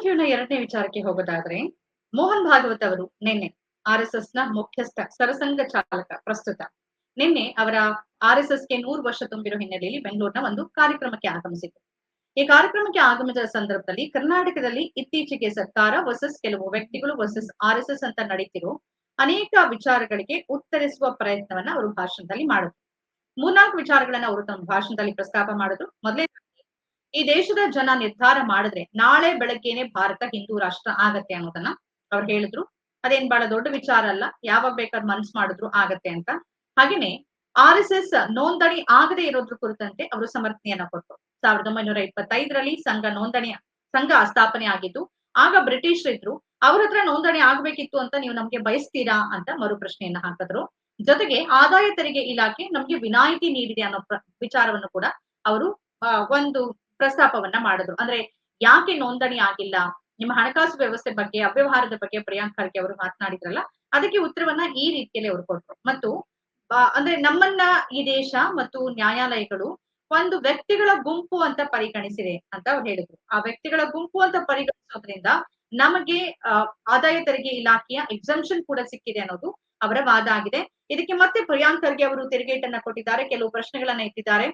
ವ್ಯೂನ ಎರಡನೇ ವಿಚಾರಕ್ಕೆ ಹೋಗೋದಾದ್ರೆ, ಮೋಹನ್ ಭಾಗವತ್ ಅವರು ನಿನ್ನೆ ಆರ್ಎಸ್ಎಸ್‌ನ ಮುಖ್ಯಸ್ಥ, ಸರಸಂಘ ಚಾಲಕ ಪ್ರಸ್ತುತ. ನಿನ್ನೆ ಅವರ ಆರ್ಎಸ್ಎಸ್‌ಗೆ 100 ವರ್ಷ ತುಂಬಿರೋ ಹಿನ್ನೆಲೆಯಲ್ಲಿ ಬೆಂಗಳೂರಿನ ಒಂದು ಕಾರ್ಯಕ್ರಮಕ್ಕೆ ಆಗಮಿಸಿದ್ರು. ಈ ಕಾರ್ಯಕ್ರಮಕ್ಕೆ ಆಗಮಿಸಿದ ಸಂದರ್ಭದಲ್ಲಿ ಕರ್ನಾಟಕದಲ್ಲಿ ಇತ್ತೀಚೆಗೆ ಸರ್ಕಾರ ವರ್ಸಸ್ ಕೆಲವು ವ್ಯಕ್ತಿಗಳು ವರ್ಸಸ್ ಆರ್ಎಸ್ಎಸ್ ಅಂತ ನಡೀತಿರೋ ಅನೇಕ ವಿಚಾರಗಳಿಗೆ ಉತ್ತರಿಸುವ ಪ್ರಯತ್ನವನ್ನ ಅವರು ಭಾಷಣದಲ್ಲಿ ಮಾಡಿದ್ರು. 3-4 ವಿಚಾರಗಳನ್ನ ಅವರು ತಮ್ಮ ಭಾಷಣದಲ್ಲಿ ಪ್ರಸ್ತಾಪ ಮಾಡಿದ್ರು. ಮೊದಲನೇದಾಗಿ, ಈ ದೇಶದ ಜನ ನಿರ್ಧಾರ ಮಾಡಿದ್ರೆ ನಾಳೆ ಬೆಳಗ್ಗೆನೆ ಭಾರತ ಹಿಂದೂ ರಾಷ್ಟ್ರ ಆಗತ್ತೆ ಅನ್ನೋದನ್ನ ಅವ್ರು ಹೇಳಿದ್ರು. ಅದೇನ್ ಬಹಳ ದೊಡ್ಡ ವಿಚಾರ ಅಲ್ಲ, ಯಾವಾಗ ಬೇಕಾದ್ ಮನ್ಸ್ ಮಾಡಿದ್ರು ಆಗತ್ತೆ ಅಂತ. ಹಾಗೇನೆ ಆರ್ಎಸ್ಎಸ್ ನೋಂದಣಿ ಆಗದೆ ಇರೋದ್ರ ಕುರಿತಂತೆ ಅವರು ಸಮರ್ಥನೆಯನ್ನ ಕೊಟ್ಟರು. 1925ರಲ್ಲಿ ಸಂಘ ಸ್ಥಾಪನೆ ಆಗಿದ್ದು, ಆಗ ಬ್ರಿಟಿಷರಿದ್ರು, ಅವ್ರ ಹತ್ರ ನೋಂದಣಿ ಆಗ್ಬೇಕಿತ್ತು ಅಂತ ನೀವು ನಮ್ಗೆ ಬಯಸ್ತೀರಾ ಅಂತ ಮರು ಪ್ರಶ್ನೆಯನ್ನ ಹಾಕಿದ್ರು. ಜೊತೆಗೆ ಆದಾಯ ತೆರಿಗೆ ಇಲಾಖೆ ನಮ್ಗೆ ವಿನಾಯಿತಿ ನೀಡಿದೆ ಅನ್ನೋ ವಿಚಾರವನ್ನು ಕೂಡ ಅವರು ಒಂದು ಪ್ರಸ್ತಾಪವನ್ನ ಮಾಡಿದ್ರು. ಅಂದ್ರೆ ಯಾಕೆ ನೋಂದಣಿ ಆಗಿಲ್ಲ, ನಿಮ್ಮ ಹಣಕಾಸು ವ್ಯವಸ್ಥೆ ಬಗ್ಗೆ, ಅವ್ಯವಹಾರದ ಬಗ್ಗೆ ಪ್ರಿಯಾಂಕ್ ಖರ್ಗೆ ಅವರು ಮಾತನಾಡಿದ್ರಲ್ಲ, ಅದಕ್ಕೆ ಉತ್ತರವನ್ನ ಈ ರೀತಿಯಲ್ಲಿ ಅವರು ಕೊಟ್ರು. ಮತ್ತು ಅಂದ್ರೆ ನಮ್ಮನ್ನ ಈ ದೇಶ ಮತ್ತು ನ್ಯಾಯಾಲಯಗಳು ಒಂದು ವ್ಯಕ್ತಿಗಳ ಗುಂಪು ಅಂತ ಪರಿಗಣಿಸಿದೆ ಅಂತ ಅವ್ರು ಹೇಳಿದ್ರು. ಆ ವ್ಯಕ್ತಿಗಳ ಗುಂಪು ಅಂತ ಪರಿಗಣಿಸೋದ್ರಿಂದ ನಮಗೆ ಆದಾಯ ತೆರಿಗೆ ಇಲಾಖೆಯ ಎಕ್ಸಂಪ್ಷನ್ ಕೂಡ ಸಿಕ್ಕಿದೆ ಅನ್ನೋದು ಅವರ ವಾದ ಆಗಿದೆ. ಇದಕ್ಕೆ ಮತ್ತೆ ಪ್ರಿಯಾಂಕ್ ಖರ್ಗೆ ಅವರು ತಿರುಗೇಟನ್ನ ಕೊಟ್ಟಿದ್ದಾರೆ, ಕೆಲವು ಪ್ರಶ್ನೆಗಳನ್ನ ಎತ್ತಿದ್ದಾರೆ.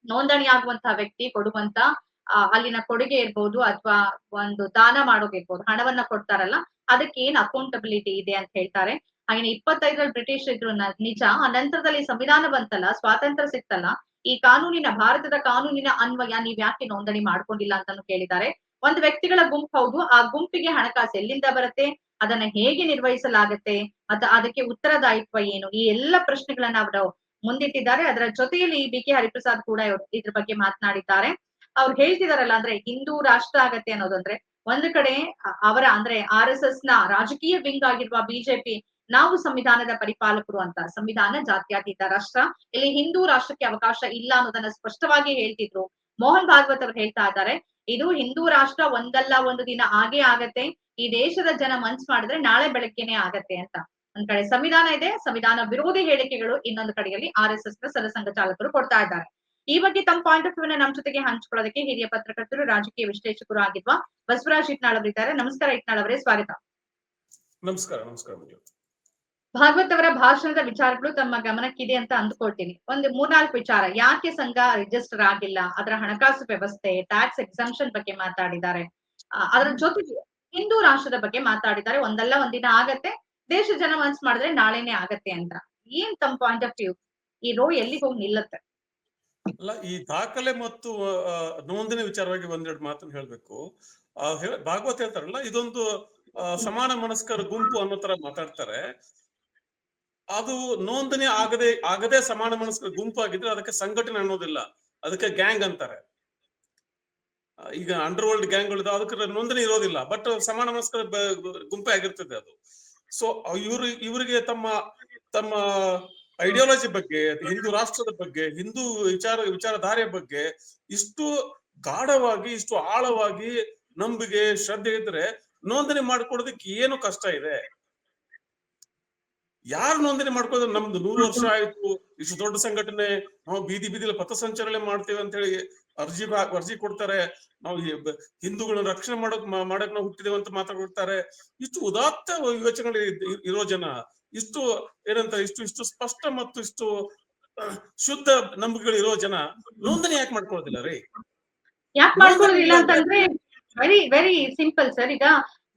ನೋಂದಣಿ ಆಗುವಂತಹ ವ್ಯಕ್ತಿ ಕೊಡುವಂತ ಅಲ್ಲಿನ ಕೊಡುಗೆ ಇರ್ಬೋದು ಅಥವಾ ಒಂದು ದಾನ ಮಾಡೋದಿರ್ಬೋದು, ಹಣವನ್ನ ಕೊಡ್ತಾರಲ್ಲ, ಅದಕ್ಕೆ ಏನ್ ಅಕೌಂಟಬಿಲಿಟಿ ಇದೆ ಅಂತ ಹೇಳ್ತಾರೆ. ಹಾಗೆ 25ರಲ್ಲಿ ಬ್ರಿಟಿಷ್ ಇದ್ರು ನಿಜ, ಆ ನಂತರದಲ್ಲಿ ಸಂವಿಧಾನ ಬಂತಲ್ಲ, ಸ್ವಾತಂತ್ರ್ಯ ಸಿಕ್ತಲ್ಲ, ಈ ಭಾರತದ ಕಾನೂನಿನ ಅನ್ವಯ ನೀವ್ ಯಾಕೆ ನೋಂದಣಿ ಮಾಡ್ಕೊಂಡಿಲ್ಲ ಅಂತಾನು ಕೇಳಿದ್ದಾರೆ. ಒಂದು ವ್ಯಕ್ತಿಗಳ ಗುಂಪು ಹೌದು, ಆ ಗುಂಪಿಗೆ ಹಣಕಾಸು ಎಲ್ಲಿಂದ ಬರುತ್ತೆ, ಅದನ್ನ ಹೇಗೆ ನಿರ್ವಹಿಸಲಾಗತ್ತೆ, ಅದಕ್ಕೆ ಉತ್ತರದಾಯಿತ್ವ ಏನು, ಈ ಎಲ್ಲ ಪ್ರಶ್ನೆಗಳನ್ನ ಅವರು ಮುಂದಿಟ್ಟಿದ್ದಾರೆ. ಅದರ ಜೊತೆಯಲ್ಲಿ ಬಿ.ಕೆ. ಹರಿಪ್ರಸಾದ್ ಕೂಡ ಇದ್ರ ಬಗ್ಗೆ ಮಾತನಾಡಿದ್ದಾರೆ. ಅವ್ರು ಹೇಳ್ತಿದಾರಲ್ಲ, ಅಂದ್ರೆ ಹಿಂದೂ ರಾಷ್ಟ್ರ ಆಗತ್ತೆ ಅನ್ನೋದಂದ್ರೆ ಒಂದು ಕಡೆ ಅವರ ಅಂದ್ರೆ ಆರ್ಎಸ್ಎಸ್ ನ ರಾಜಕೀಯ ವಿಂಗ್ ಆಗಿರುವ ಬಿಜೆಪಿ, ನಾವು ಸಂವಿಧಾನದ ಪರಿಪಾಲಕರು ಅಂತ, ಸಂವಿಧಾನ ಜಾತ್ಯತೀತ ರಾಷ್ಟ್ರ, ಇಲ್ಲಿ ಹಿಂದೂ ರಾಷ್ಟ್ರಕ್ಕೆ ಅವಕಾಶ ಇಲ್ಲ ಅನ್ನೋದನ್ನ ಸ್ಪಷ್ಟವಾಗಿ ಹೇಳ್ತಿದ್ರು. ಮೋಹನ್ ಭಾಗವತ್ ಅವರು ಹೇಳ್ತಾ ಇದ್ದಾರೆ, ಇದು ಹಿಂದೂ ರಾಷ್ಟ್ರ ಒಂದಲ್ಲ ಒಂದು ದಿನ ಆಗೇ ಆಗತ್ತೆ, ಈ ದೇಶದ ಜನ ಮನ್ಸ್ ಮಾಡಿದ್ರೆ ನಾಳೆ ಬೆಳಗ್ಗೆನೆ ಆಗತ್ತೆ ಅಂತ. ಒಂದ್ ಕಡೆ ಸಂವಿಧಾನ ಇದೆ, ಸಂವಿಧಾನ ವಿರೋಧಿ ಹೇಳಿಕೆಗಳು ಇನ್ನೊಂದು ಕಡೆಯಲ್ಲಿ ಆರ್ಎಸ್ಎಸ್ ನ ಸರಸಂಘ ಚಾಲಕರು ಕೊಡ್ತಾ ಇದ್ದಾರೆ. ಈ ಬಗ್ಗೆ ತಮ್ಮ ಪಾಯಿಂಟ್ ಆಫ್ ವ್ಯೂ ನಮ್ ಜೊತೆಗೆ ಹಂಚ್ಕೊಳ್ಳೋದಕ್ಕೆ ಹಿರಿಯ ಪತ್ರಕರ್ತರು, ರಾಜಕೀಯ ವಿಶ್ಲೇಷಕರು ಆಗಿರುವ ಬಸವರಾಜ್ ಇಟ್ನಾಳ್ ಅವರಿದ್ದಾರೆ. ನಮಸ್ಕಾರ ಇಟ್ನಾಳ್ ಅವರೇ, ಸ್ವಾಗತ. ನಮಸ್ಕಾರ. ನಮಸ್ಕಾರ. ಭಾಗವತ್ ಅವರ ಭಾಷಣದ ವಿಚಾರಗಳು ತಮ್ಮ ಗಮನಕ್ಕಿದೆ ಅಂತ ಅಂದ್ಕೊಳ್ತೀನಿ. ಒಂದು 3-4 ವಿಚಾರ, ಯಾಕೆ ಸಂಘ ರಿಜಿಸ್ಟರ್ ಆಗಿಲ್ಲ, ಅದರ ಹಣಕಾಸು ವ್ಯವಸ್ಥೆ, ಟ್ಯಾಕ್ಸ್ ಎಕ್ಸಂಪ್ಷನ್ ಬಗ್ಗೆ ಮಾತಾಡಿದ್ದಾರೆ. ಅದರ ಜೊತೆಗೆ ಹಿಂದೂ ರಾಷ್ಟ್ರದ ಬಗ್ಗೆ ಮಾತಾಡಿದ್ದಾರೆ. ಒಂದಲ್ಲ ಒಂದಿನ ಆಗತ್ತೆ, ದೇಶ ಜನ ಮನ್ಸ್ ಮಾಡಿದ್ರೆ ನಾಳೆನೆ ಆಗತ್ತೆ ಅಂತ. ಏನ್ ತಮ್ಮ ಪಾಯಿಂಟ್ ಆಫ್ ವ್ಯೂ, ಈ ರೋ ಎಲ್ಲಿಗೆ ಹೋಗಿ ನಿಲ್ಲತ್ತೆ? ಅಲ್ಲ, ಈ ದಾಖಲೆ ಮತ್ತು ನೋಂದಣಿ ವಿಚಾರವಾಗಿ ಒಂದೆರಡು ಮಾತನ್ನು ಹೇಳ್ಬೇಕು. ಭಾಗವತ್ ಹೇಳ್ತಾರಲ್ಲ, ಇದೊಂದು ಸಮಾನ ಮನಸ್ಕರ ಗುಂಪು ಅನ್ನೋ ತರ ಮಾತಾಡ್ತಾರೆ. ಅದು ನೋಂದಣಿ ಆಗದೆ ಸಮಾನ ಮನಸ್ಕರ ಗುಂಪು ಆಗಿದ್ರೆ ಅದಕ್ಕೆ ಸಂಘಟನೆ ಅನ್ನೋದಿಲ್ಲ, ಅದಕ್ಕೆ ಗ್ಯಾಂಗ್ ಅಂತಾರೆ. ಈಗ ಅಂಡರ್ ವರ್ಲ್ಡ್ ಗ್ಯಾಂಗ್ಗಳಿದಾವೆ, ಅದಕ್ಕೆ ನೋಂದಣಿ ಇರೋದಿಲ್ಲ, ಬಟ್ ಸಮಾನ ಮನಸ್ಕರ ಗುಂಪೇ ಆಗಿರ್ತದೆ ಅದು. ಸೊ ಇವರಿಗೆ ತಮ್ಮ ಐಡಿಯಾಲಜಿ ಬಗ್ಗೆ, ಹಿಂದೂ ರಾಷ್ಟ್ರದ ಬಗ್ಗೆ, ಹಿಂದೂ ವಿಚಾರಧಾರೆಯ ಬಗ್ಗೆ ಇಷ್ಟು ಗಾಢವಾಗಿ, ಇಷ್ಟು ಆಳವಾಗಿ ನಂಬಿಕೆ, ಶ್ರದ್ಧೆ ಇದ್ರೆ ನೋಂದಣಿ ಮಾಡ್ಕೊಡೋದಕ್ಕೆ ಏನು ಕಷ್ಟ ಇದೆ? ಯಾರು ನೋಂದಣಿ ಮಾಡ್ಕೋದ್ರೆ, ನಮ್ದು 100 ವರ್ಷ ಆಯ್ತು, ಇಷ್ಟು ದೊಡ್ಡ ಸಂಘಟನೆ, ನಾವು ಬೀದಿಲಿ ಪಥಸಂಚಲನೆ ಮಾಡ್ತೇವೆ ಅಂತ ಹೇಳಿ ಅರ್ಜಿ ಕೊಡ್ತಾರೆ. ನಾವು ಹಿಂದೂಗಳನ್ನ ರಕ್ಷಣೆ ಮಾಡಕ್ ನಾವು ಹುಟ್ಟಿದೇವೆ ಅಂತ ಮಾತಾಡ್ತಾರೆ. ಇಷ್ಟು ಉದಾತ್ತ ಯೋಚನೆ ಇರೋ ಜನ, ಇಷ್ಟು ಇಷ್ಟು ಸ್ಪಷ್ಟ ಮತ್ತು ಇಷ್ಟು ಶುದ್ಧ ನಂಬಿಕೆಗಳಿರೋ ಜನ ನೋಂದಣಿ ಯಾಕೆ ಮಾಡ್ಕೊಳ್ಳೋದಿಲ್ಲ ರೀ? ಯಾಕೆ ಮಾಡ್ಕೊಳ್ಳೋದಿಲ್ಲ ಅಂತಂದ್ರೆ ವೆರಿ ಸಿಂಪಲ್ ಸರ್. ಈಗ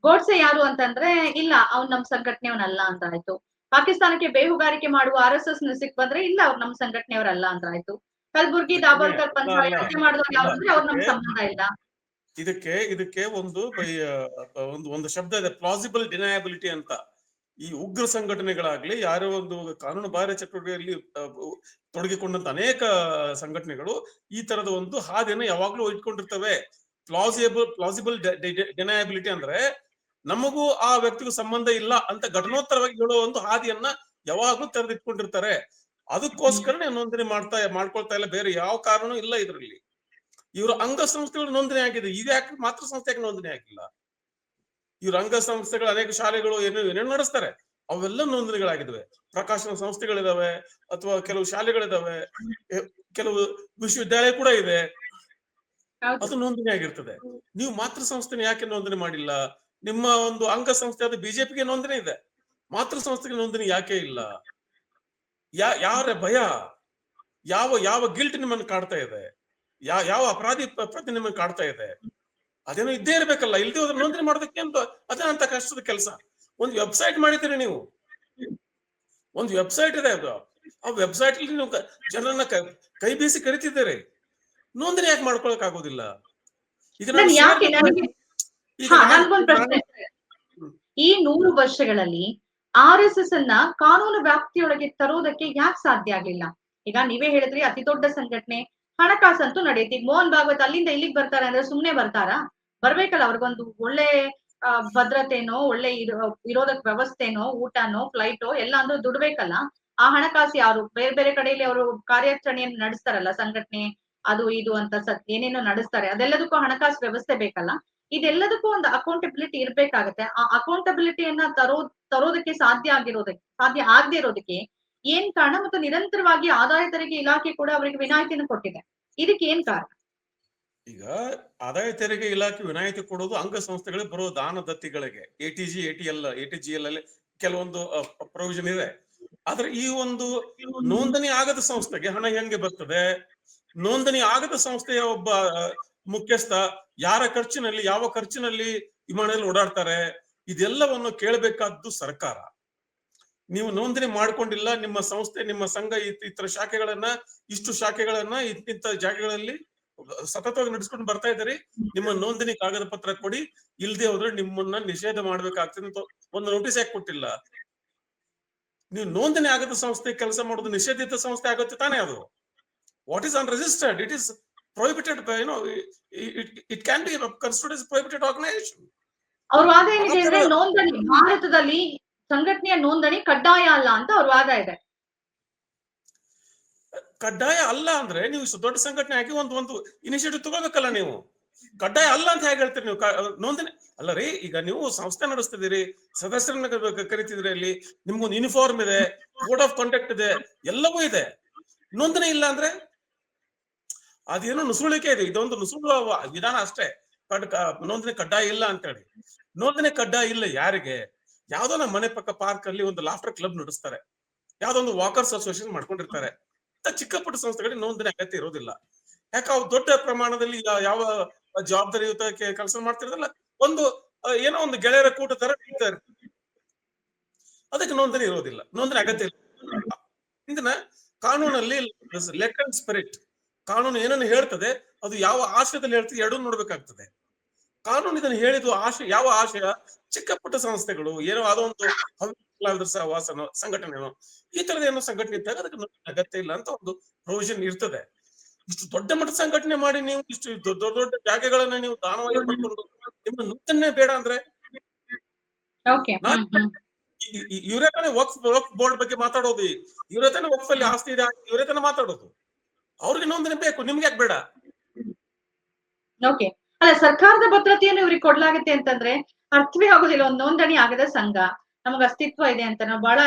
ಗೋಡ್ಸೆ ಯಾರು ಅಂತಂದ್ರೆ, ಇಲ್ಲ ಅವ್ನು ನಮ್ ಸಂಘಟನೆಯವನಲ್ಲ ಅಂತ ಆಯ್ತು. ಪಾಕಿಸ್ತಾನಕ್ಕೆ ಬೇಹುಗಾರಿಕೆ ಮಾಡುವ RSS ಸಿಕ್ ಬಂದ್ರೆ, ಇಲ್ಲ ಅವ್ರು ನಮ್ ಸಂಘಟನೆಯವರಲ್ಲ ಅಂತ ಆಯ್ತು. ಕಲಬುರ್ಗಿ ದಾಬೋಲ್ಕರ್ ಪಂಚಾಯತ್ ಮಾಡಿದವ್ರು ಯಾರು ಅಂದ್ರೆ ಅವ್ರು ನಮ್ ಸಂಬಂಧ ಇಲ್ಲ. ಇದಕ್ಕೆ ಒಂದು ಶಬ್ದ ಇದೆ, ಪ್ಲಾಸಿಬಲ್ ಡಿನಯಬಿಲಿಟಿ ಅಂತ. ಈ ಉಗ್ರ ಸಂಘಟನೆಗಳಾಗ್ಲಿ, ಯಾರೋ ಒಂದು ಕಾನೂನು ಬಾಹಿರ ಚಟುವಟಿಕೆಯಲ್ಲಿ ತೊಡಗಿಕೊಂಡಂತ ಅನೇಕ ಸಂಘಟನೆಗಳು ಈ ತರದ ಒಂದು ಹಾದಿಯನ್ನು ಯಾವಾಗ್ಲೂ ಇಟ್ಕೊಂಡಿರ್ತವೆ. ಪ್ಲಾಸಿಬಲ್ ಡಿನಯಬಿಲಿಟಿ ಅಂದ್ರೆ ನಮಗೂ ಆ ವ್ಯಕ್ತಿಗೂ ಸಂಬಂಧ ಇಲ್ಲ ಅಂತ ಘಟನೋತ್ತರವಾಗಿ ಹೇಳೋ ಒಂದು ಹಾದಿಯನ್ನ ಯಾವಾಗ್ಲೂ ತೆರೆದಿಟ್ಕೊಂಡಿರ್ತಾರೆ. ಅದಕ್ಕೋಸ್ಕರ ನೋಂದಣಿ ಮಾಡ್ಕೊಳ್ತಾ ಇಲ್ಲ, ಬೇರೆ ಯಾವ ಕಾರಣನೂ ಇಲ್ಲ ಇದರಲ್ಲಿ. ಇವರು ಅಂಗಸಂಸ್ಥೆಗಳು ನೋಂದಣಿ ಆಗಿದೆ, ಇದ್ಯಾಕೆ ಮಾತೃ ಸಂಸ್ಥೆಗೆ ನೋಂದಣಿ ಆಗಿಲ್ಲ? ಇವ್ರ ಅಂಗಸಂಸ್ಥೆಗಳು ಅನೇಕ ಶಾಲೆಗಳು ಏನೇನು ನಡೆಸ್ತಾರೆ, ಅವೆಲ್ಲ ನೋಂದಣಿಗಳಾಗಿದ್ದಾವೆ. ಪ್ರಕಾಶನ ಸಂಸ್ಥೆಗಳಿದಾವೆ, ಅಥವಾ ಕೆಲವು ಶಾಲೆಗಳಿದಾವೆ, ಕೆಲವು ವಿಶ್ವವಿದ್ಯಾಲಯ ಕೂಡ ಇದೆ. ಹೌದು. ಅದು ನೋಂದಣಿ ಆಗಿರ್ತದೆ. ನೀವು ಮಾತೃ ಸಂಸ್ಥೆನ ಯಾಕೆ ನೋಂದಣಿ ಮಾಡಿಲ್ಲ? ನಿಮ್ಮ ಒಂದು ಅಂಗ ಸಂಸ್ಥೆ ಅದು ಬಿಜೆಪಿಗೆ ನೋಂದಣಿ ಇದೆ, ಮಾತೃ ಸಂಸ್ಥೆಗೆ ನೋಂದಣಿ ಯಾಕೆ ಇಲ್ಲ? ಯಾರ ಭಯ, ಯಾವ ಗಿಲ್ಟ್ ನಿಮ್ಮನ್ನು ಕಾಡ್ತಾ ಇದೆ, ಯಾವ ಅಪರಾಧಿ ಪ್ರತಿ ನಿಮ್ಮನ್ನು ಕಾಡ್ತಾ ಇದೆ? ಅದೇನೋ ಇದ್ದೇ ಇರ್ಬೇಕಲ್ಲ, ಇಲ್ದೇ ಹೋದ್ರೆ ನೋಂದಣಿ ಮಾಡೋದಕ್ಕೆ ಅಂತ ಅದೇನಂತ ಕಷ್ಟದ ಕೆಲಸ. ಒಂದು ವೆಬ್ಸೈಟ್ ಮಾಡಿದ್ದೀರಿ ನೀವು, ಒಂದು ವೆಬ್ಸೈಟ್ ಇದೆ, ಅದು ಆ ವೆಬ್ಸೈಟ್ ಅಲ್ಲಿ ನೀವು ಜನರನ್ನ ಕೈ ಬೀಸಿ ಕರಿತಿದ್ದೀರಿ, ನೋಂದಣಿ ಯಾಕೆ ಮಾಡ್ಕೊಳಕ್ ಆಗೋದಿಲ್ಲ? ಈಗ ನಾನು ಯಾಕೆ ನನಗೆ ಈಗ ನನ್ಗೊಂದು ಪ್ರಶ್ನೆ. ಈ 100 ವರ್ಷಗಳಲ್ಲಿ RSS ಅನ್ನ ಕಾನೂನು ವ್ಯಾಪ್ತಿಯೊಳಗೆ ತರೋದಕ್ಕೆ ಯಾಕೆ ಸಾಧ್ಯ ಆಗ್ಲಿಲ್ಲ? ಈಗ ನೀವೇ ಹೇಳಿದ್ರಿ ಅತಿ ದೊಡ್ಡ ಸಂಘಟನೆ, ಹಣಕಾಸಂತೂ ನಡೆಯುತ್ತೆ. ಈಗ ಮೋಹನ್ ಭಾಗವತ್ ಅಲ್ಲಿಂದ ಇಲ್ಲಿಗೆ ಬರ್ತಾರೆ ಅಂದ್ರೆ ಸುಮ್ನೆ ಬರ್ತಾರಾ? ಬರ್ಬೇಕಲ್ಲ, ಅವ್ರಿಗೊಂದು ಒಳ್ಳೆ ಭದ್ರತೆನೋ, ಒಳ್ಳೆ ಇರೋದಕ್ ವ್ಯವಸ್ಥೆನೋ, ಊಟನೋ, ಫ್ಲೈಟೋ ಎಲ್ಲ ಅಂದ್ರೆ ದುಡ್ಡು ಬೇಕಲ್ಲ. ಆ ಹಣಕಾಸು ಯಾರು? ಬೇರೆ ಬೇರೆ ಕಡೆಯಲ್ಲಿ ಅವರು ಕಾರ್ಯಾಚರಣೆಯನ್ನು ನಡೆಸ್ತಾರಲ್ಲ, ಸಂಘಟನೆ ಅದು ಇದು ಅಂತ ಏನೇನೋ ನಡೆಸ್ತಾರೆ, ಅದೆಲ್ಲದಕ್ಕೂ ಹಣಕಾಸು ವ್ಯವಸ್ಥೆ ಬೇಕಲ್ಲ. ಇದೆಲ್ಲದಕ್ಕೂ ಒಂದು ಅಕೌಂಟಬಿಲಿಟಿ ಇರ್ಬೇಕಾಗತ್ತೆ. ಆ ಅಕೌಂಟಬಿಲಿಟಿಯನ್ನ ತರೋದಕ್ಕೆ ಸಾಧ್ಯ ಆಗದೆ ಇರೋದಕ್ಕೆ ಏನ್ ಕಾರಣ? ಮತ್ತು ನಿರಂತರವಾಗಿ ಆದಾಯ ತೆರಿಗೆ ಇಲಾಖೆ ಕೂಡ ಅವರಿಗೆ ವಿನಾಯಿತಿಯನ್ನು ಕೊಟ್ಟಿದೆ. ಇದಕ್ಕೆ ಏನ್ ಕಾರಣ? ಈಗ ಆದಾಯ ತೆರಿಗೆ ಇಲಾಖೆ ವಿನಾಯಿತಿ ಕೊಡೋದು ಅಂಗಸಂಸ್ಥೆಗಳಿಗೆ ಬರೋ ದಾನ ದತ್ತಿಗಳಿಗೆ, ATG ATGL ಅಲ್ಲಿ ಕೆಲವೊಂದು ಪ್ರೊವಿಷನ್ ಇದೆ. ಆದ್ರೆ ಈ ಒಂದು ನೋಂದಣಿ ಆಗದ ಸಂಸ್ಥೆಗೆ ಹಣ ಹೆಂಗೆ ಬರ್ತದೆ? ನೋಂದಣಿ ಆಗದ ಸಂಸ್ಥೆಯ ಒಬ್ಬ ಮುಖ್ಯಸ್ಥ ಯಾವ ಖರ್ಚಿನಲ್ಲಿ ವಿಮಾನದಲ್ಲಿ ಓಡಾಡ್ತಾರೆ, ಇದೆಲ್ಲವನ್ನು ಕೇಳಬೇಕಾದ್ದು ಸರ್ಕಾರ. ನೀವು ನೋಂದಣಿ ಮಾಡ್ಕೊಂಡಿಲ್ಲ, ನಿಮ್ಮ ಸಂಸ್ಥೆ, ನಿಮ್ಮ ಸಂಘ ಇತರ ಇಷ್ಟು ಶಾಖೆಗಳನ್ನ ಇಂಥ ಜಾಗಗಳಲ್ಲಿ ಸತತವಾಗಿ ನಡೆಸ್ಕೊಂಡು ಬರ್ತಾ ಇದ್ದೀರಿ, ನಿಮ್ಮ ನೋಂದಣಿ ಕಾಗದ ಪತ್ರ ಕೊಡಿ, ಇಲ್ದೇ ಹೋದ್ರೆ ನಿಮ್ಮನ್ನ ನಿಷೇಧ ಮಾಡ್ಬೇಕಾಗ್ತದೆ ಅಂತ ಒಂದು ನೋಟಿಸ್ ಯಾಕೆ ಕೊಟ್ಟಿಲ್ಲ? ನೀವು ನೋಂದಣಿ ಆಗದ ಸಂಸ್ಥೆ ಕೆಲಸ ಮಾಡೋದು ನಿಷೇಧಿತ ಸಂಸ್ಥೆ ಆಗುತ್ತೆ ತಾನೇ ಅದು? What is unregistered, it is prohibited by, it can be considered as prohibited organization. ಅವ್ರ ವಾದ ಏನಿದೆ ಅಂದ್ರೆ ನೋಂದಣಿ ಭಾರತದಲ್ಲಿ ಸಂಘಟನೆಯ ನೋಂದಣಿ ಕಡ್ಡಾಯ ಅಲ್ಲ ಅಂತ ಅವ್ರ ವಾದ ಇದೆ. ಕಡ್ಡಾಯ ಅಲ್ಲ ಅಂದ್ರೆ ನೀವು ದೊಡ್ಡ ಸಂಘಟನೆ ಆಗಿ ಒಂದು ಇನಿಷಿಯೇಟಿವ್ ತಗೋಬೇಕಲ್ಲ. ನೀವು ಕಡ್ಡಾಯ ಅಲ್ಲ ಅಂತ ಹೇಗೆ ಹೇಳ್ತೀರಿ? ನೀವು ನೋಂದಣಿ ಅಲ್ಲ ರೀ. ಈಗ ನೀವು ಸಂಸ್ಥೆ ನಡೆಸ್ತಿದ್ದೀರಿ, ಸದಸ್ಯರನ್ನ ಕರಿತಿದ್ರಿ, ಅಲ್ಲಿ ನಿಮ್ಗೊಂದು ಯೂನಿಫಾರ್ಮ್ ಇದೆ, ಕೋಡ್ ಆಫ್ ಕಾಂಡಕ್ಟ್ ಇದೆ, ಎಲ್ಲವೂ ಇದೆ. ನೋಂದಣಿ ಇಲ್ಲ ಅಂದ್ರೆ ಅದೇನೋ ನುಸುಳಿಕೆ ಇದೆ, ಇದೊಂದು ನುಸುಳುವ ವಿಧಾನ ಅಷ್ಟೇ. ನೋಂದಣಿ ಕಡ್ಡಾಯ ಇಲ್ಲ ಅಂತ ಹೇಳಿ. ನೋಂದಣಿ ಕಡ್ಡಾಯ ಇಲ್ಲ ಯಾರಿಗೆ? ಯಾವ್ದೋ ನಮ್ಮ ಮನೆ ಪಕ್ಕ ಪಾರ್ಕ್ ಅಲ್ಲಿ ಒಂದು ಲಾಫ್ಟರ್ ಕ್ಲಬ್ ನಡೆಸ್ತಾರೆ, ಯಾವ್ದೋ ಒಂದು ವಾಕರ್ಸ್ ಅಸೋಸಿಯೇಷನ್ ಮಾಡ್ಕೊಂಡಿರ್ತಾರೆ. ಚಿಕ್ಕ ಪುಟ್ಟ ಸಂಸ್ಥೆಗಳಿಗೆ ನೋಂದಣಿ ಅಗತ್ಯ ಇರೋದಿಲ್ಲ. ಯಾಕೆ? ಅವು ದೊಡ್ಡ ಪ್ರಮಾಣದಲ್ಲಿ ಯಾವ ಜವಾಬ್ದಾರಿಯುತ ಕೆಲಸ ಮಾಡ್ತಿರೋದಿಲ್ಲ, ಒಂದು ಏನೋ ಒಂದು ಗೆಳೆಯರ ಕೂಟ ತರ ಇರ್ತಾರೆ, ಅದಕ್ಕೆ ನೋಂದಣಿ ಇರೋದಿಲ್ಲ, ನೋಂದಣಿ ಅಗತ್ಯ ಇಲ್ಲ. ಇದನ್ನ ಕಾನೂನಲ್ಲಿ ಲೆಟ್ ಅಂಡ್ ಸ್ಪಿರಿಟ್, ಕಾನೂನು ಏನನ್ನು ಹೇಳ್ತದೆ ಅದು ಯಾವ ಆಶಯದಲ್ಲಿ ಹೇಳ್ತದೆ ಎರಡೂ ನೋಡ್ಬೇಕಾಗ್ತದೆ. ಕಾನೂನು ಇದನ್ನು ಹೇಳಿದ್ದು ಯಾವ ಆಶಯ? ಚಿಕ್ಕ ಪುಟ್ಟ ಸಂಸ್ಥೆಗಳು ಏನೋ ಅದೊಂದು ಸಹವಾಸನೋ ಸಂಘಟನೆನೋ ಈ ತರದ ಏನೋ ಸಂಘಟನೆ ಇದ್ದಾಗ ಅದಕ್ಕೆ ಅಗತ್ಯ ಇಲ್ಲ ಅಂತ ಒಂದು ಪ್ರೊವಿಷನ್ ಇರ್ತದೆ. ಇಷ್ಟು ದೊಡ್ಡ ಮಟ್ಟದ ಸಂಘಟನೆ ಮಾಡಿ ನೀವು ಇಷ್ಟು ದೊಡ್ಡ ಜಾಗಗಳನ್ನ ನೀವು ದಾನವಾಗಿ ಪಡ್ಕೊಂಡು ನಿಮ್ಮ ನೂತನ ಬೇಡ ಅಂದ್ರೆ ಇವರೇ ತಾನೇ ವಕ್ಫ್ ಬೋರ್ಡ್ ಬಗ್ಗೆ ಮಾತಾಡೋದು, ಇವರೇ ತಾನೇ ವಕ್ಫ್ ಅಲ್ಲಿ ಆಸ್ತಿ ಇದೆ ಇವರೇ ತಾನೇ ಮಾತಾಡೋದು. ಅವ್ರಿಗೆ ನೋಂದಣಿ ಬೇಕು, ನಿಮ್ಗೆ ಯಾಕೆ ಬೇಡ? ಓಕೆ, ಅಲ್ಲ ಸರ್ಕಾರದ ಭದ್ರತೆಯನ್ನು ಇವ್ರಿಗೆ ಕೊಡ್ಲಾಗತ್ತೆ ಅಂತಂದ್ರೆ ಅರ್ಥವೇ ಆಗೋದಿಲ್ಲ. ಒಂದು ನೋಂದಣಿ ಆಗದ ಸಂಘ ನಮಗ್ ಅಸ್ತಿತ್ವ ಇದೆ ಅಂತ, ನಾವು ಬಹಳ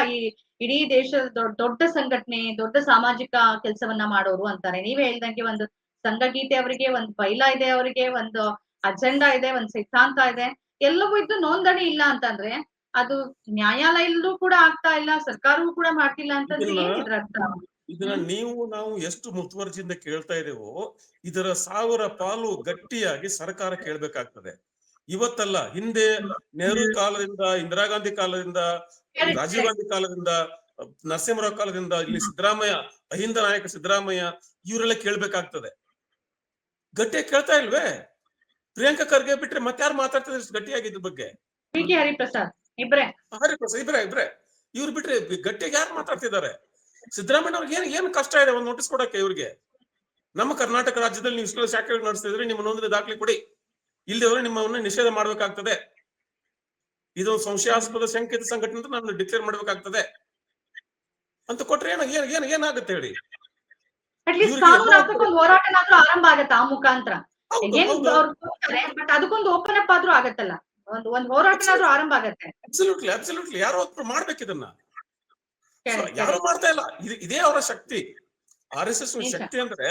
ಇಡೀ ದೇಶದ ದೊಡ್ಡ ಸಂಘಟನೆ, ದೊಡ್ಡ ಸಾಮಾಜಿಕ ಕೆಲಸವನ್ನ ಮಾಡೋರು ಅಂತಾರೆ. ನೀವೇ ಹೇಳ್ದಂಗೆ ಒಂದು ಸಂಘ ಗೀತೆ ಅವರಿಗೆ, ಒಂದು ಬೈಲಾ ಇದೆ, ಅವರಿಗೆ ಒಂದು ಅಜೆಂಡಾ ಇದೆ, ಒಂದು ಸಿದ್ಧಾಂತ ಇದೆ, ಎಲ್ಲವೂ ಇದ್ದು ನೋಂದಣಿ ಇಲ್ಲ ಅಂತಂದ್ರೆ ಅದು ನ್ಯಾಯಾಲಯದಲ್ಲೂ ಕೂಡ ಆಗ್ತಾ ಇಲ್ಲ, ಸರ್ಕಾರವೂ ಕೂಡ ಮಾಡ್ತಿಲ್ಲ ಅಂತಂದ್ರೆ ಏನಿದ್ರ ಅರ್ಥ? ಇದನ್ನ ನಾವು ಎಷ್ಟು ಮುತುವರ್ಜಿಯಿಂದ ಕೇಳ್ತಾ ಇದ್ದೇವೋ ಇದರ 1000 ಪಾಲು ಗಟ್ಟಿಯಾಗಿ ಸರ್ಕಾರ ಕೇಳ್ಬೇಕಾಗ್ತದೆ. ಇವತ್ತಲ್ಲ, ಹಿಂದೆ ನೆಹರು ಕಾಲದಿಂದ, ಇಂದಿರಾ ಗಾಂಧಿ ಕಾಲದಿಂದ, ರಾಜೀವ್ ಗಾಂಧಿ ಕಾಲದಿಂದ, ನರಸಿಂಹರಾವ್ ಕಾಲದಿಂದ, ಇಲ್ಲಿ ಸಿದ್ದರಾಮಯ್ಯ, ಅಹಿಂದ ನಾಯಕ ಸಿದ್ದರಾಮಯ್ಯ, ಇವರೆಲ್ಲ ಕೇಳ್ಬೇಕಾಗ್ತದೆ. ಗಟ್ಟಿಯಾಗಿ ಕೇಳ್ತಾ ಇಲ್ವೇ? ಪ್ರಿಯಾಂಕಾ ಖರ್ಗೆ ಬಿಟ್ರೆ ಮತ್ತಾರು ಮಾತಾಡ್ತಿದ್ರೆ ಗಟ್ಟಿಯಾಗಿ ಇದ್ರ ಬಗ್ಗೆ? ಹರಿಪ್ರಸಾದ್ ಇಬ್ರೆ ಇವ್ರು ಬಿಟ್ರೆ ಗಟ್ಟಿಯಾಗಿ ಯಾರು ಮಾತಾಡ್ತಿದ್ದಾರೆ? ಸಿದ್ದರಾಮಯ್ಯ ಅವ್ರಿಗೆ ಏನ್ ಕಷ್ಟ ಇದೆ ಒಂದು ನೋಟಿಸ್ ಕೊಡಕ್ಕೆ ಇವ್ರಿಗೆ? ನಮ್ಮ ಕರ್ನಾಟಕ ರಾಜ್ಯದಲ್ಲಿ ನೀವು ಇಷ್ಟೆಲ್ಲ ಶಾಖೆಗಳು ನಡೆಸ್ತಿದ್ರೆ ನಿಮ್ಮ ನೋಂದಣಿ ದಾಖಲೆ ಕೊಡಿ, ಇಲ್ಲದೆ ನಿಮ್ಮನ್ನ ನಿಷೇಧ ಮಾಡ್ಬೇಕಾಗ್ತದೆ, ಇದೊಂದು ಸಂಶಯಾಸ್ಪದ ಶಂಕಿತ ಸಂಘಟನೆ ಅಂತ ನಾನು ಡಿಕ್ಲೇರ್ ಮಾಡ್ಬೇಕಾಗ್ತದೆ ಅಂತ ಕೊಟ್ರೆ ಏನಾಗುತ್ತೆ ಹೇಳಿ? ಹೋರಾಟನಾದ್ರೂ ಆರಂಭ ಆಗತ್ತೆ ಆ ಮುಖಾಂತರ. ಬಟ್ ಅದಕ್ಕೊಂದು ಓಪನ್ ಅಪ್ ಆದ್ರೂ ಆಗತ್ತಲ್ಲ, ಒಂದು ಹೋರಾಟನಾದ್ರೂ ಆರಂಭ ಆಗತ್ತೆ. ಅಬ್ಸಲ್ಯೂಟ್ಲಿ ಯಾರೋ ಒಬ್ರು ಮಾಡ್ಬೇಕು ಇದನ್ನ, ಯಾರು ಮಾಡ್ತಾ ಇಲ್ಲ. ಇದೇ ಅವರ ಶಕ್ತಿ. RSS ಶಕ್ತಿ ಅಂದ್ರೆ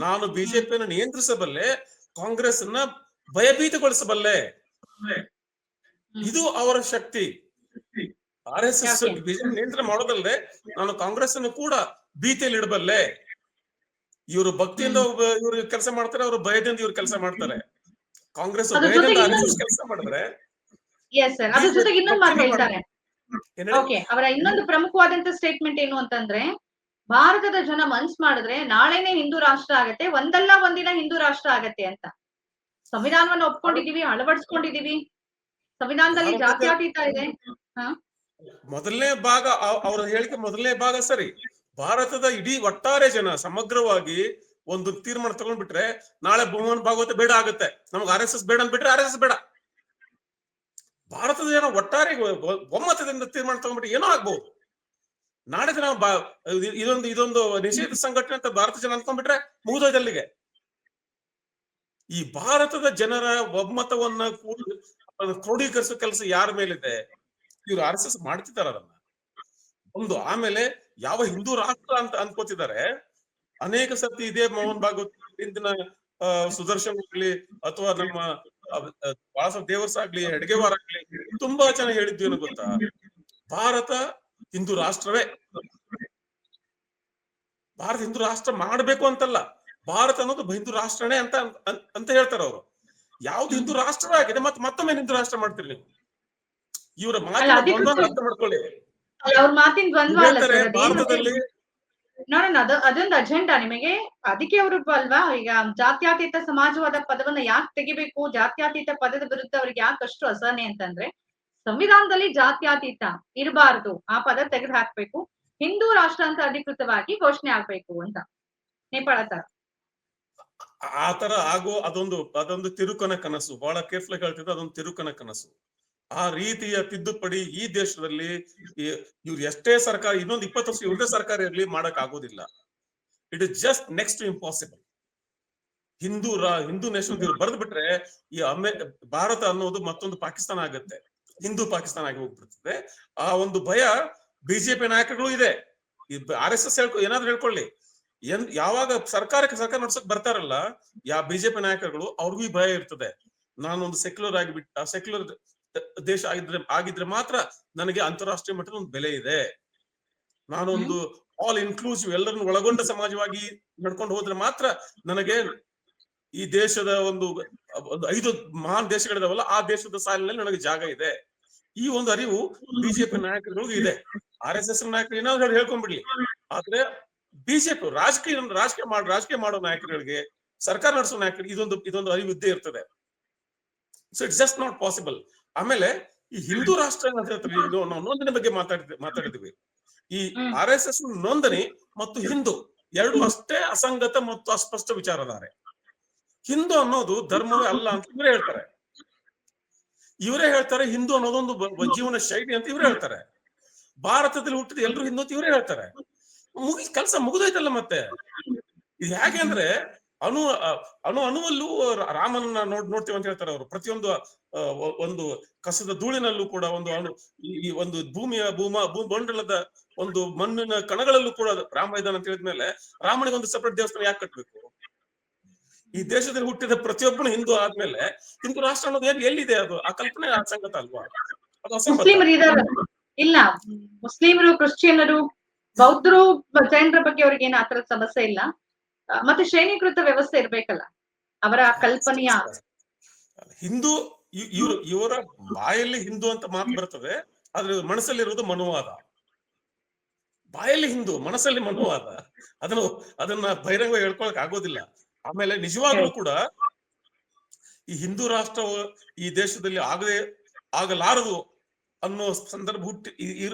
ನಾನು ಬಿಜೆಪಿಯನ್ನು ನಿಯಂತ್ರಿಸಬಲ್ಲೆ, ಕಾಂಗ್ರೆಸ್ ನ ಭಯಭೀತಗೊಳಿಸಬಲ್ಲೆ. ಇದು ಅವರ ಶಕ್ತಿ. RSS ಬಿಜೆಪಿ ನಿಯಂತ್ರಣ ಮಾಡೋದಲ್ಲದೆ ನಾನು ಕಾಂಗ್ರೆಸ್ ಅನ್ನು ಕೂಡ ಭೀತಿಯಲ್ಲಿ ಇಡಬಲ್ಲೆ. ಇವರು ಭಕ್ತಿಯಿಂದ ಇವರು ಕೆಲಸ ಮಾಡ್ತಾರೆ, ಅವರು ಭಯದಿಂದ ಇವ್ರು ಕೆಲಸ ಮಾಡ್ತಾರೆ. ಕಾಂಗ್ರೆಸ್ ಭಯದಿಂದ ಕೆಲಸ ಮಾಡಿದ್ರೆ ಅದ್ರ ಜೊತೆಗೆ ಇನ್ನೊಂದು ಮಾತು ಹೇಳ್ತಾರೆ. ಅವರ ಇನ್ನೊಂದು ಪ್ರಮುಖವಾದಂತ ಸ್ಟೇಟ್ಮೆಂಟ್ ಏನು ಅಂತಂದ್ರೆ, ಭಾರತದ ಜನ ಮನ್ಸ್ ಮಾಡಿದ್ರೆ ನಾಳೆನೆ ಹಿಂದೂ ರಾಷ್ಟ್ರ ಆಗತ್ತೆ, ಒಂದಲ್ಲ ಒಂದಿನ ಹಿಂದೂ ರಾಷ್ಟ್ರ ಆಗತ್ತೆ ಅಂತ. ಸಂವಿಧಾನವನ್ನು ಒಪ್ಕೊಂಡಿದೀವಿ, ಅಳವಡಿಸ್ಕೊಂಡಿದೀವಿ, ಸಂವಿಧಾನದಲ್ಲಿ ಜಾತ್ಯತೀತ ಇದೆ. ಮೊದಲನೇ ಭಾಗ ಅವರ ಹೇಳಿಕೆ ಮೊದಲನೇ ಭಾಗ ಸರಿ. ಭಾರತದ ಇಡೀ ಒಟ್ಟಾರೆ ಜನ ಸಮಗ್ರವಾಗಿ ಒಂದು ತೀರ್ಮಾನ ತಗೊಂಡ್ಬಿಟ್ರೆ ನಾಳೆ ಮೋಹನ್ ಭಾಗವತ ಬೇಡ ಆಗುತ್ತೆ, ನಮ್ಗೆ RSS ಬೇಡ ಅಂದ್ಬಿಟ್ರೆ RSS ಬೇಡ. ಭಾರತದ ಜನ ಒಟ್ಟಾರೆ ಒಮ್ಮತದಿಂದ ತೀರ್ಮಾನ ತಗೊಂಡ್ಬಿಟ್ರೆ ಏನೋ ಆಗ್ಬಹುದು. ನಾಳೆ ದಿನ ಇದೊಂದು ನಿಷೇಧ ಸಂಘಟನೆ ಅಂತ ಭಾರತ ಜನ ಅನ್ಕೊಂಡ್ಬಿಟ್ರೆ ಮುಗಿದೋದಲ್ಲಿಗೆ. ಈ ಭಾರತದ ಜನರ ಒಮ್ಮತವನ್ನ ಕ್ರೋಢೀಕರಿಸೋ ಕೆಲಸ ಯಾರ ಮೇಲಿದೆ? ಇವ್ರು RSS ಮಾಡ್ತಿದ್ದಾರೆ ಅದನ್ನ. ಒಂದು ಆಮೇಲೆ ಯಾವ ಹಿಂದೂ ರಾಷ್ಟ್ರ ಅಂತ ಅನ್ಕೋತಿದ್ದಾರೆ. ಅನೇಕ ಸರ್ತಿ ಇದೇ ಮೋಹನ್ ಭಾಗವತ್ ಇಂದಿನ ಸುದರ್ಶನ್ ಆಗ್ಲಿ ಅಥವಾ ನಮ್ಮ ಬಾಳಾಸಾಹೇಬ್ ದೇವರ್ಸ್ ಆಗ್ಲಿ, ಹೆಡ್ಗೇವಾರ್ ಆಗ್ಲಿ ತುಂಬಾ ಚೆನ್ನಾಗಿ ಹೇಳಿದ್ದು ಏನು ಗೊತ್ತಾ? ಭಾರತ ಹಿಂದೂ ರಾಷ್ಟ್ರವೇ. ಭಾರತ ಹಿಂದೂ ರಾಷ್ಟ್ರ ಮಾಡ್ಬೇಕು ಅಂತಲ್ಲ, ಭಾರತ ಅನ್ನೋದು ಹಿಂದೂ ರಾಷ್ಟ್ರನೇ ಅಂತ ಹೇಳ್ತಾರೆ ಅವರು. ಯಾವ್ದು ಹಿಂದೂ ರಾಷ್ಟ್ರ ಆಗಿದೆ ಮತ್ತೊಮ್ಮೆ ಹಿಂದೂ ರಾಷ್ಟ್ರ ಮಾಡ್ತೀರಿ ನೀವು? ಇವರ ಮಾತಿನ ದ್ವಂದ್ವ ಅರ್ಥ ಮಾಡ್ಕೊಳ್ಳಿ. ಅವ್ರ ಮಾತಿನ ದ್ವಂದ್ವ ಭಾರತದಲ್ಲಿ ನೋಡೋಣ, ಅದೊಂದು ಅಜೆಂಡಾ ನಿಮಗೆ. ಅದಕ್ಕೆ ಅವರು ಅಲ್ವಾ ಈಗ ಜಾತ್ಯತೀತ ಸಮಾಜವಾದ ಪದವನ್ನ ಯಾಕೆ ತೆಗಿಬೇಕು, ಜಾತ್ಯತೀತ ಪದದ ವಿರುದ್ಧ ಅವ್ರಿಗೆ ಯಾಕೆ ಅಷ್ಟು ಅಸಹನೆ ಅಂತಂದ್ರೆ, ಸಂವಿಧಾನದಲ್ಲಿ ಜಾತ್ಯತೀತ ಇರಬಾರದು, ಆ ಪದ ತೆಗೆದು ಹಾಕ್ಬೇಕು, ಹಿಂದೂ ರಾಷ್ಟ್ರ ಅಂತ ಅಧಿಕೃತವಾಗಿ ಘೋಷಣೆ ಆಗ್ಬೇಕು ಅಂತ ನೇಪಾಳ ತರ. ಆ ತರ ಆಗೋ ಅದೊಂದು ತಿರುಕನ ಕನಸು. ಬಹಳ ಕೇರ್ಫುಲ್ ಆಗಿ ಹೇಳ್ತಿದ್ದೆ, ಅದೊಂದು ತಿರುಕನ ಕನಸು. ಆ ರೀತಿಯ ತಿದ್ದುಪಡಿ ಈ ದೇಶದಲ್ಲಿ ಇವ್ರು ಎಷ್ಟೇ ಸರ್ಕಾರ ಇನ್ನೊಂದು 20 ವರ್ಷ ಇವ್ರದೇ ಸರ್ಕಾರ ಇರ್ಲಿ ಮಾಡಕ್ ಆಗೋದಿಲ್ಲ. It is just next to impossible. Hindu nation ಇವ್ರು ಬರೆದು ಬಿಟ್ರೆ ಈ ಭಾರತ ಅನ್ನೋದು ಮತ್ತೊಂದು ಪಾಕಿಸ್ತಾನ ಆಗತ್ತೆ, ಹಿಂದೂ ಪಾಕಿಸ್ತಾನ ಆಗಿ ಹೋಗ್ಬಿಡ್ತದೆ. ಆ ಒಂದು ಭಯ ಬಿಜೆಪಿ ನಾಯಕಗಳು ಇದೆ. RSS ಏನಾದ್ರು ಹೇಳ್ಕೊಳ್ಳಿ, ಯಾವಾಗ ಸರ್ಕಾರ ನಡ್ಸಕ್ ಬರ್ತಾರಲ್ಲ ಬಿಜೆಪಿ ನಾಯಕರುಗಳು, ಅವ್ರಿಗೂ ಈ ಭಯ ಇರ್ತದೆ. ನಾನೊಂದು ಸೆಕ್ಯುಲರ್ ದೇಶ ಆಗಿದ್ರೆ ಮಾತ್ರ ನನಗೆ ಅಂತಾರಾಷ್ಟ್ರೀಯ ಮಟ್ಟದ ಒಂದು ಬೆಲೆ ಇದೆ. ನಾನೊಂದು ಆಲ್ ಇನ್ಕ್ಲೂಸಿವ್ ಎಲ್ಲರನ್ನು ಒಳಗೊಂಡ ಸಮಾಜವಾಗಿ ನಡ್ಕೊಂಡು ಹೋದ್ರೆ ಮಾತ್ರ ನನಗೆ ಈ ದೇಶದ ಒಂದು 5 ಮಹಾನ್ ದೇಶಗಳಿದಾವಲ್ಲ, ಆ ದೇಶದ ಸಾಲಿನಲ್ಲಿ ನನಗೆ ಜಾಗ ಇದೆ. ಈ ಒಂದು ಅರಿವು ಬಿಜೆಪಿ ನಾಯಕರಿಗೂ ಇದೆ. RSS ನಾಯಕರು ಏನಾದ್ರು ಹೇಳ್ಕೊಂಡ್ಬಿಡ್ಲಿ, ಆದ್ರೆ ಬಿಜೆಪಿ ರಾಜಕೀಯ ಮಾಡೋ ನಾಯಕರುಗಳಿಗೆ, ಸರ್ಕಾರ ನಡೆಸೋ ನಾಯಕರಿಗೆ ಇದೊಂದು ಅರಿವು ಇದ್ದೇ ಇರ್ತದೆ. So it's just not possible. ಆಮೇಲೆ ಈ ಹಿಂದೂ ರಾಷ್ಟ್ರ ನೋಂದಣಿ ಬಗ್ಗೆ ಮಾತಾಡಿದ್ವಿ. ಈ RSS ನೋಂದಣಿ ಮತ್ತು ಹಿಂದೂ ಎರಡು ಅಷ್ಟೇ ಅಸಂಗತ ಮತ್ತು ಅಸ್ಪಷ್ಟ ವಿಚಾರಧಾರೆ. ಹಿಂದೂ ಅನ್ನೋದು ಧರ್ಮವೇ ಅಲ್ಲ ಅಂತ ಇವರೇ ಹೇಳ್ತಾರೆ. ಹಿಂದೂ ಅನ್ನೋದೊಂದು ಜೀವನ ಶೈಲಿ ಅಂತ ಇವರೇ ಹೇಳ್ತಾರೆ. ಭಾರತದಲ್ಲಿ ಹುಟ್ಟಿದ ಎಲ್ರು ಹಿಂದೂ ಅಂತ ಇವರೇ ಹೇಳ್ತಾರೆ. ಕೆಲಸ ಮುಗಿದೋಯ್ತಲ್ಲ. ಮತ್ತೆ ಇದು ಹೇಗೆ ಅಂದ್ರೆ ಅಣುವಲ್ಲೂ ರಾಮನನ್ನ ನೋಡ್ತೀವಿ ಅಂತ ಹೇಳ್ತಾರೆ ಅವರು. ಪ್ರತಿಯೊಂದು ಒಂದು ಕಸದ ಧೂಳಿನಲ್ಲೂ ಕೂಡ ಈ ಒಂದು ಭೂಮಂಡಲದ ಒಂದು ಮಣ್ಣಿನ ಕಣಗಳಲ್ಲೂ ಕೂಡ ರಾಮ ಇದ್ದಾನೆ ಅಂತ ಹೇಳಿದ್ಮೇಲೆ ರಾಮನಿಗೆ ಒಂದು ಸಪರೇಟ್ ದೇವಸ್ಥಾನ ಯಾಕೆ ಕಟ್ಬೇಕು? ಈ ದೇಶದಲ್ಲಿ ಹುಟ್ಟಿದ ಪ್ರತಿಯೊಬ್ಬನು ಹಿಂದೂ ಆದ್ಮೇಲೆ ಹಿಂದೂ ರಾಷ್ಟ್ರ ಅನ್ನೋದು ಎಲ್ಲಿದೆ? ಅದು ಆ ಕಲ್ಪನೆ ಅಸಂಗತ ಅಲ್ವಾ? ಅದು ಅಸಂಗತ. ಇಲ್ಲ, ಮುಸ್ಲಿಮರು, ಕ್ರಿಶ್ಚಿಯನ್ನರು, ಬೌದ್ಧರು, ಜೈನರ ಬಗ್ಗೆ ಅವ್ರಿಗೆ ಏನು ಆತರದ ಸಮಸ್ಯೆ ಇಲ್ಲ. ಮತ್ತೆ ಶ್ರೇಣೀಕೃತ ವ್ಯವಸ್ಥೆ ಇರ್ಬೇಕಲ್ಲ ಅವರ ಕಲ್ಪನೆಯ. ಹಿಂದೂ ಇವರ ಬಾಯಲ್ಲಿ ಹಿಂದೂ ಅಂತ ಮಾತು ಬರ್ತದೆ, ಆದ್ರೆ ಮನಸ್ಸಲ್ಲಿರುವುದು ಮನುವಾದ. ಬಾಯಲ್ಲಿ ಹಿಂದೂ, ಮನಸ್ಸಲ್ಲಿ ಮನುವಾದ. ಅದನ್ನ ಬಹಿರಂಗ ಹೇಳ್ಕೊಳಕ್ ಆಗೋದಿಲ್ಲ. ಆಮೇಲೆ ನಿಜವಾಗ್ಲೂ ಕೂಡ ಈ ಹಿಂದೂ ರಾಷ್ಟ್ರ ಈ ದೇಶದಲ್ಲಿ ಆಗಲಾರದು ಅನ್ನೋ ಸಂದರ್ಭ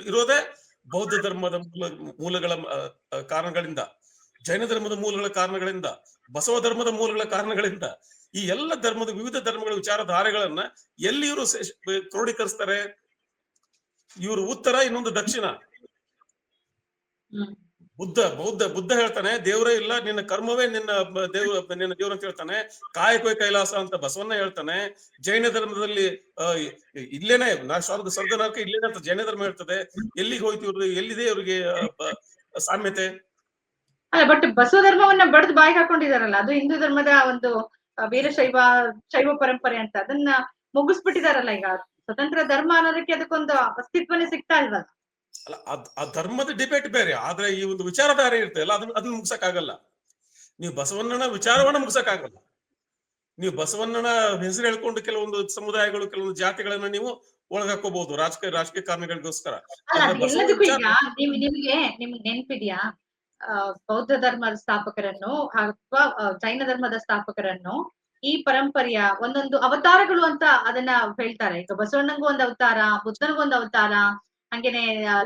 ಇರೋದೇ ಬೌದ್ಧ ಧರ್ಮದ ಮೂಲಗಳ ಕಾರಣಗಳಿಂದ, ಜೈನ ಧರ್ಮದ ಮೂಲಗಳ ಕಾರಣಗಳಿಂದ, ಬಸವ ಧರ್ಮದ ಮೂಲಗಳ ಕಾರಣಗಳಿಂದ. ಈ ಎಲ್ಲ ವಿವಿಧ ಧರ್ಮಗಳ ವಿಚಾರಧಾರೆಗಳನ್ನ ಎಲ್ಲಿ ಇವರು ಕ್ರೋಢೀಕರಿಸ್ತಾರೆ? ಇವರು ಉತ್ತರ, ಇನ್ನೊಂದು ದಕ್ಷಿಣ. ಬುದ್ಧ ಹೇಳ್ತಾನೆ ದೇವರೇ ಇಲ್ಲ, ನಿನ್ನ ಕರ್ಮವೇ ನಿನ್ನ ದೇವ್ರ ಅಂತ ಹೇಳ್ತಾನೆ. ಕಾಯಕವೇ ಕೈಲಾಸ ಅಂತ ಬಸವಣ್ಣ ಹೇಳ್ತಾನೆ. ಜೈನ ಧರ್ಮದಲ್ಲಿ ಇಲ್ಲೇನೆ ಸ್ವರ್ಗ ನರಕ ಇಲ್ಲೇನೆ ಅಂತ ಜೈನ ಧರ್ಮ ಹೇಳ್ತದೆ. ಎಲ್ಲಿಗೆ ಹೋಯ್ತು ಇವ್ರದ್ದು? ಎಲ್ಲಿದೆ ಇವ್ರಿಗೆ ಸಾಮ್ಯತೆ? ಅಲ್ಲ, ಬಟ್ ಬಸವ ಧರ್ಮವನ್ನ ಬಡ್ದು ಬಾಯಿಗೆ ಹಾಕೊಂಡಿದಾರಲ್ಲ, ಅದು ಹಿಂದೂ ಧರ್ಮದ ಒಂದು ಶೈವ ಪರಂಪರೆ ಅಂತ ಅದನ್ನ ಮುಗಿಸ್ಬಿಟ್ಟಿದಾರಲ್ಲ ಈಗ. ಸ್ವತಂತ್ರ ಧರ್ಮ ಅನ್ನೋದಕ್ಕೆ ಅದಕ್ಕೊಂದು ಅಸ್ತಿತ್ವನೇ ಸಿಗ್ತಾ ಇಲ್ವಲ್ಲ. ಅಲ್ಲ ಆ ಧರ್ಮದ ಡಿಬೇಟ್ ಬೇರೆ, ಆದ್ರೆ ಈ ಒಂದು ವಿಚಾರಧಾರೆ ಇರುತ್ತೆ ಅಲ್ಲ, ಅದನ್ನ ಮುಗ್ಸಕ್ಕಾಗಲ್ಲ. ನೀವು ಬಸವಣ್ಣನ ವಿಚಾರವನ್ನ ಮುಗ್ಸಕ್ಕಾಗಲ್ಲ. ನೀವು ಬಸವಣ್ಣನ ಹೆಸರು ಹೇಳ್ಕೊಂಡು ಕೆಲವೊಂದು ಸಮುದಾಯಗಳು, ಕೆಲವೊಂದು ಜಾತಿಗಳನ್ನ ನೀವು ಒಳಗಾಕೋಬಹುದು ರಾಜಕೀಯ ಕಾರಣಗಳಿಗೋಸ್ಕರ. ಅಲ್ಲ ಆದ್ರೆ ಬಸವ ಎಲ್ಲದಕ್ಕೂ ವಿಚಾರ ಈಗ ನಿಮ್ಗೆ ನೆನ್ಪಿದ್ಯಾ ಬೌದ್ಧ ಧರ್ಮದ ಸ್ಥಾಪಕರನ್ನು ಅಥವಾ ಜೈನ ಧರ್ಮದ ಸ್ಥಾಪಕರನ್ನು ಈ ಪರಂಪರೆಯ ಒಂದೊಂದು ಅವತಾರಗಳು ಅಂತ ಅದನ್ನ ಹೇಳ್ತಾರೆ. ಈಗ ಬಸವಣ್ಣಂಗೂ ಒಂದು ಅವತಾರ, ಬುದ್ಧನಿಗೂ ಒಂದು ಅವತಾರ, ಹಂಗೇನೆ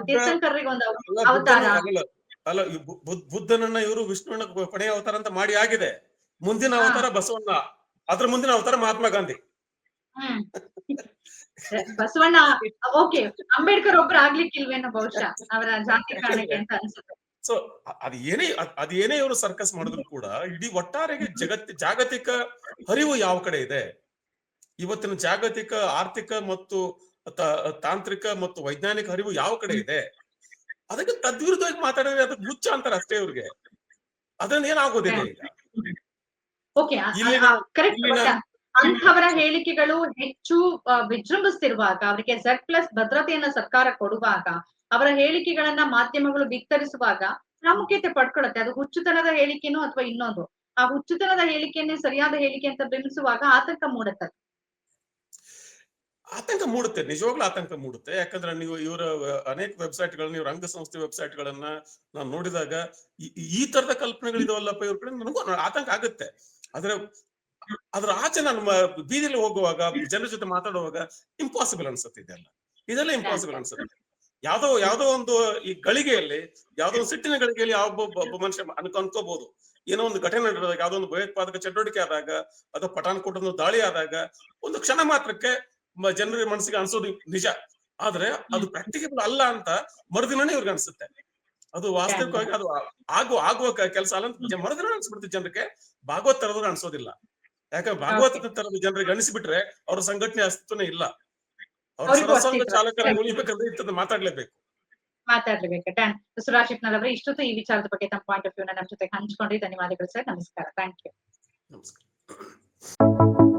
ತೀರ್ಥಂಕರರಿಗೆ ಒಂದು ಅವತಾರ. ಅಲ್ಲ ಬುದ್ಧನನ್ನ ಇವರು ವಿಷ್ಣುವನ್ನ ಕೊನೆಯ ಅವತಾರ ಅಂತ ಮಾಡಿ ಆಗಿದೆ. ಮುಂದಿನ ಅವತಾರ ಬಸವಣ್ಣ, ಅದ್ರ ಮುಂದಿನ ಅವತಾರ ಮಹಾತ್ಮ ಗಾಂಧಿ. ಬಸವಣ್ಣ ಓಕೆ, ಅಂಬೇಡ್ಕರ್ ಒಬ್ರು ಆಗ್ಲಿಕ್ಕಿಲ್ವೇನೋ ಬಹುಶಃ ಅವರ ಜಾತಿ ಕಾರಣಕ್ಕೆ ಅಂತ ಅನ್ಸುತ್ತೆ. ಸೊ ಅದೇನೇ ಇವರು ಸರ್ಕಸ್ ಮಾಡಿದ್ರು ಕೂಡ ಇಡೀ ಒಟ್ಟಾರೆಗೆ ಜಾಗತಿಕ ಹರಿವು ಯಾವ ಕಡೆ ಇದೆ, ಇವತ್ತಿನ ಜಾಗತಿಕ ಆರ್ಥಿಕ ಮತ್ತು ತಾಂತ್ರಿಕ ಮತ್ತು ವೈಜ್ಞಾನಿಕ ಹರಿವು ಯಾವ ಕಡೆ ಇದೆ, ಅದಕ್ಕೆ ತದ್ವಿರುದ್ಧವಾಗಿ ಮಾತಾಡಿದ್ರೆ ಅದಕ್ಕೆ ಹುಚ್ಚ ಅಂತಾರೆ ಅಷ್ಟೇ ಇವ್ರಿಗೆ. ಅದನ್ನ ಏನಾಗೋದಿಲ್ಲ ಈಗ. Okay, correct. ಅಂಥವರ ಹೇಳಿಕೆಗಳು ಹೆಚ್ಚು ವಿಜೃಂಭಿಸ್ತಿರುವಾಗ, ಅವರಿಗೆ Z+ ಭದ್ರತೆಯನ್ನ ಸರ್ಕಾರ ಕೊಡುವಾಗ, ಅವರ ಹೇಳಿಕೆಗಳನ್ನ ಮಾಧ್ಯಮಗಳು ಬಿತ್ತರಿಸುವಾಗ ಪ್ರಾಮುಖ್ಯತೆ ಪಡ್ಕೊಳ್ಳುತ್ತೆ. ಅದು ಹುಚ್ಚುತನದ ಹೇಳಿಕೆನೋ ಅಥವಾ ಇನ್ನೊಂದು. ಆ ಹುಚ್ಚುತನದ ಹೇಳಿಕೆಯನ್ನೇ ಸರಿಯಾದ ಹೇಳಿಕೆ ಅಂತ ಬಿಂಬಿಸುವಾಗ ಆತಂಕ ಮೂಡುತ್ತೆ. ಆತಂಕ ಮೂಡುತ್ತೆ, ನಿಜವಾಗ್ಲೂ ಆತಂಕ ಮೂಡುತ್ತೆ. ಯಾಕಂದ್ರೆ ನೀವು ಇವರ ಅನೇಕ ವೆಬ್ಸೈಟ್ ಗಳನ್ನ, ಇವ್ರ ಅಂಗಸಂಸ್ಥೆ ವೆಬ್ಸೈಟ್ ಗಳನ್ನ ನಾನು ನೋಡಿದಾಗ ಈ ತರದ ಕಲ್ಪನೆಗಳಿದಾವಲ್ಲಪ್ಪ ಇವ್ರ ಕಡೆ, ನನಗೂ ಆತಂಕ ಆಗುತ್ತೆ. ಆದ್ರೆ ಅದ್ರ ಆಚೆ ನಾನು ಬೀದಿಲಿ ಹೋಗುವಾಗ, ಜನರ ಜೊತೆ ಮಾತಾಡುವಾಗ ಇಂಪಾಸಿಬಲ್ ಅನ್ಸುತ್ತೆ ಇದೆಲ್ಲ ಇಂಪಾಸಿಬಲ್ ಅನ್ಸುತ್ತೆ. ಯಾವ್ದೋ ಒಂದು ಈ ಗಳಿಗೆಯಲ್ಲಿ, ಯಾವ್ದೋ ಒಂದು ಸಿಟ್ಟಿನ ಗಳಿಗೆಯಲ್ಲಿ ಒಬ್ಬ ಮನುಷ್ಯ ಅನ್ಕೋಬಹುದು, ಏನೋ ಒಂದು ಘಟನೆ ನಡೆದಾಗ, ಯಾವ್ದೋ ಒಂದು ಭಯೋತ್ಪಾದಕ ಚಟುವಟಿಕೆ ಆದಾಗ, ಅಥವಾ ಪಠಾಣ್ಕೋಟ್ ದಾಳಿ ಆದಾಗ ಒಂದು ಕ್ಷಣ ಮಾತ್ರಕ್ಕೆ ಜನರ ಮನಸ್ಸಿಗೆ ಅನ್ಸೋದು ನಿಜ. ಆದ್ರೆ ಅದು ಪ್ರಾಕ್ಟಿಕಬಲ್ ಅಲ್ಲ ಅಂತ ಮರುದಿನನೇ ಇವ್ರಿಗೆ ಅನ್ಸುತ್ತೆ. ಅದು ವಾಸ್ತವಿಕವಾಗಿ ಅದು ಆಗುವ ಕೆಲಸ ಅಲ್ಲ ಅಂತ ಮರುದಿನ ಅನ್ಸ್ಬಿಡ್ತೀವಿ ಜನರಿಗೆ. ಭಾಗವತ್ ತರದವ್ರು ಅನ್ಸೋದಿಲ್ಲ. ಯಾಕಂದ್ರೆ ಭಾಗವತ ತರದ ಜನರಿಗೆ ಅನಿಸ್ಬಿಟ್ರೆ ಅವ್ರ ಸಂಘಟನೆ ಅಸ್ತಿತ್ವನೇ ಇಲ್ಲ. ಅವ್ರ ಸರಸಂಘ ಚಾಲಕರ ಉಳಿಬೇಕಂದ್ರೆ ಇಂಥದ್ದು ಮಾತಾಡ್ಲೇಬೇಕು. ಸುರಾಶ್ ಇಟ್ನಾಳ್ ಇಷ್ಟೊತ್ತು ಈ ವಿಚಾರದ ಬಗ್ಗೆ ತಮ್ಮ ಪಾಯಿಂಟ್ ಆಫ್ ವ್ಯೂ ನಮ್ಮ ಜೊತೆ ಹಂಚ್ಕೊಂಡ್ರಿ. ಧನ್ಯವಾದಗಳು ಸರ್. ನಮಸ್ಕಾರ. Thank you. ನಮಸ್ಕಾರ.